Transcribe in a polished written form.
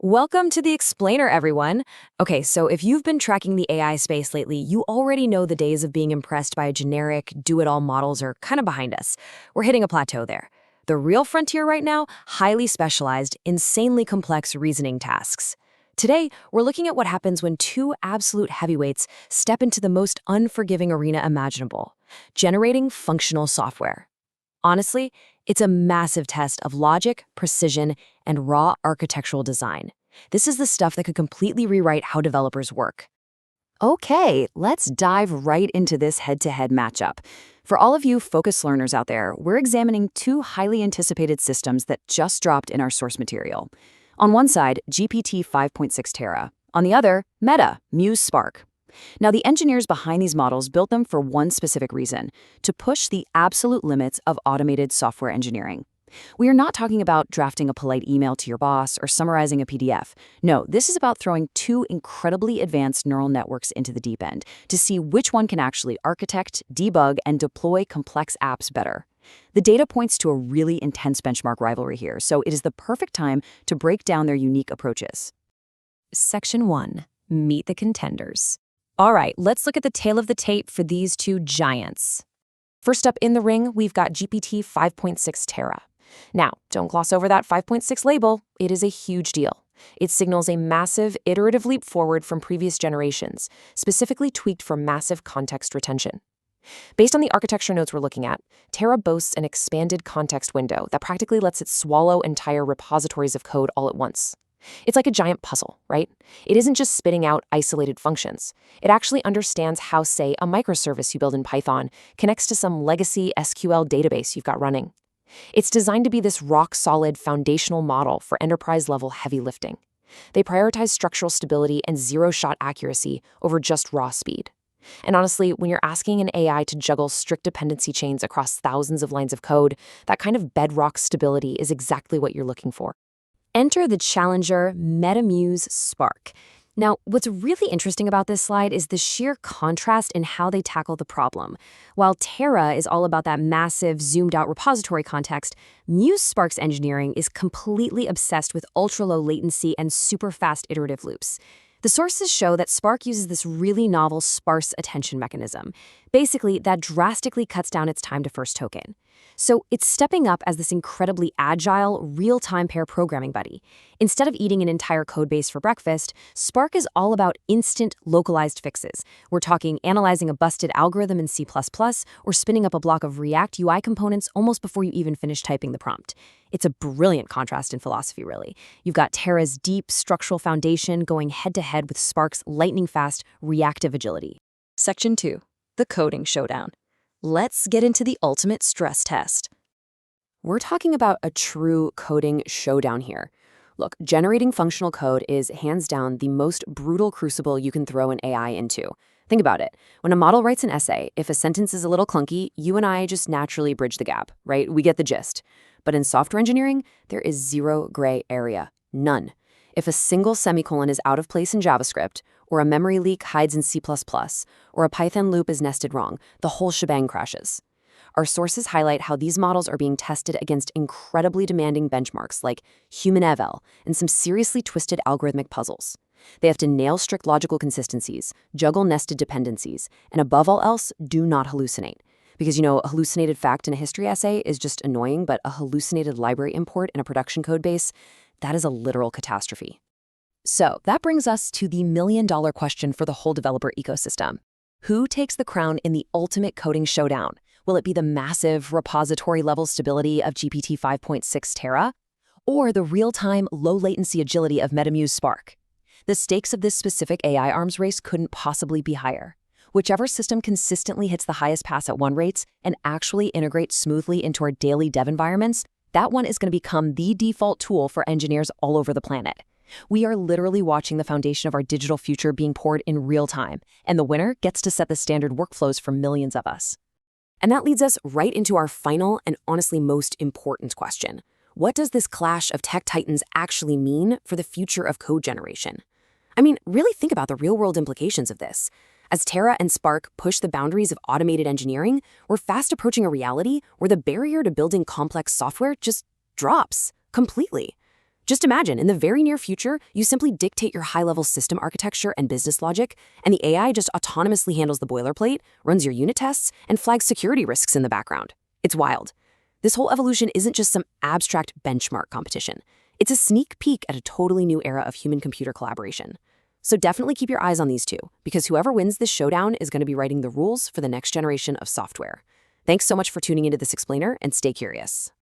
Welcome to the Explainer, everyone. Okay, so if you've been tracking the AI space lately, you already know the days of being impressed by generic, do-it-all models are kind of behind us. We're hitting a plateau there. The real frontier right now, highly specialized, insanely complex reasoning tasks. Today, we're looking at what happens when two absolute heavyweights step into the most unforgiving arena imaginable, generating functional software. Honestly, it's a massive test of logic, precision, and raw architectural design. This is the stuff that could completely rewrite how developers work. Okay, let's dive right into this head-to-head matchup. For all of you focused learners out there, we're examining two highly anticipated systems that just dropped in our source material. On one side, GPT-5.6 Terra. On the other, Meta Muse Spark. Now, the engineers behind these models built them for one specific reason: to push the absolute limits of automated software engineering. We are not talking about drafting a polite email to your boss or summarizing a PDF. No, this is about throwing two incredibly advanced neural networks into the deep end to see which one can actually architect, debug, and deploy complex apps better. The data points to a really intense benchmark rivalry here, so it is the perfect time to break down their unique approaches. Section 1. Meet the contenders. All right, let's look at the tail of the tape for these two giants. First up in the ring, we've got GPT 5.6 Terra. Now, don't gloss over that 5.6 label. It is a huge deal. It signals a massive, iterative leap forward from previous generations, specifically tweaked for massive context retention. Based on the architecture notes we're looking at, Terra boasts an expanded context window that practically lets it swallow entire repositories of code all at once. It's like a giant puzzle, right? It isn't just spitting out isolated functions. It actually understands how, say, a microservice you build in Python connects to some legacy SQL database you've got running. It's designed to be this rock-solid foundational model for enterprise-level heavy lifting. They prioritize structural stability and zero-shot accuracy over just raw speed. And honestly, when you're asking an AI to juggle strict dependency chains across thousands of lines of code, that kind of bedrock stability is exactly what you're looking for. Enter the challenger Meta Muse Spark. Now, what's really interesting about this slide is the sheer contrast in how they tackle the problem. While Terra is all about that massive, zoomed-out repository context, Muse Spark's engineering is completely obsessed with ultra-low latency and super-fast iterative loops. The sources show that Spark uses this really novel sparse attention mechanism. Basically, that drastically cuts down its time to first token. So it's stepping up as this incredibly agile, real-time pair programming buddy. Instead of eating an entire codebase for breakfast, Spark is all about instant, localized fixes. We're talking analyzing a busted algorithm in C++ or spinning up a block of React UI components almost before you even finish typing the prompt. It's a brilliant contrast in philosophy, really. You've got Terra's deep structural foundation going head-to-head with Spark's lightning-fast, reactive agility. Section 2. The Coding Showdown. Let's get into the ultimate stress test. We're talking about a true coding showdown here. Look, generating functional code is hands down the most brutal crucible you can throw an AI into. Think about it. When a model writes an essay, if a sentence is a little clunky, you and I just naturally bridge the gap, right? We get the gist. But in software engineering, there is zero gray area. None. If a single semicolon is out of place in JavaScript, or a memory leak hides in C++, or a Python loop is nested wrong, the whole shebang crashes. Our sources highlight how these models are being tested against incredibly demanding benchmarks like humanML and some seriously twisted algorithmic puzzles. They have to nail strict logical consistencies, juggle nested dependencies, and above all else, do not hallucinate. Because, a hallucinated fact in a history essay is just annoying, but a hallucinated library import in a production code base, that is a literal catastrophe. So that brings us to the million-dollar question for the whole developer ecosystem. Who takes the crown in the ultimate coding showdown? Will it be the massive repository-level stability of GPT 5.6 Terra? Or the real-time, low-latency agility of Meta Muse Spark? The stakes of this specific AI arms race couldn't possibly be higher. Whichever system consistently hits the highest pass-at-one rates and actually integrates smoothly into our daily dev environments, that one is going to become the default tool for engineers all over the planet. We are literally watching the foundation of our digital future being poured in real time, and the winner gets to set the standard workflows for millions of us. And that leads us right into our final and honestly most important question. What does this clash of tech titans actually mean for the future of code generation? I mean, really think about the real-world implications of this. As Terra and Spark push the boundaries of automated engineering, we're fast approaching a reality where the barrier to building complex software just drops completely. Just imagine, in the very near future, you simply dictate your high-level system architecture and business logic, and the AI just autonomously handles the boilerplate, runs your unit tests, and flags security risks in the background. It's wild. This whole evolution isn't just some abstract benchmark competition. It's a sneak peek at a totally new era of human-computer collaboration. So definitely keep your eyes on these two, because whoever wins this showdown is going to be writing the rules for the next generation of software. Thanks so much for tuning into this explainer, and stay curious.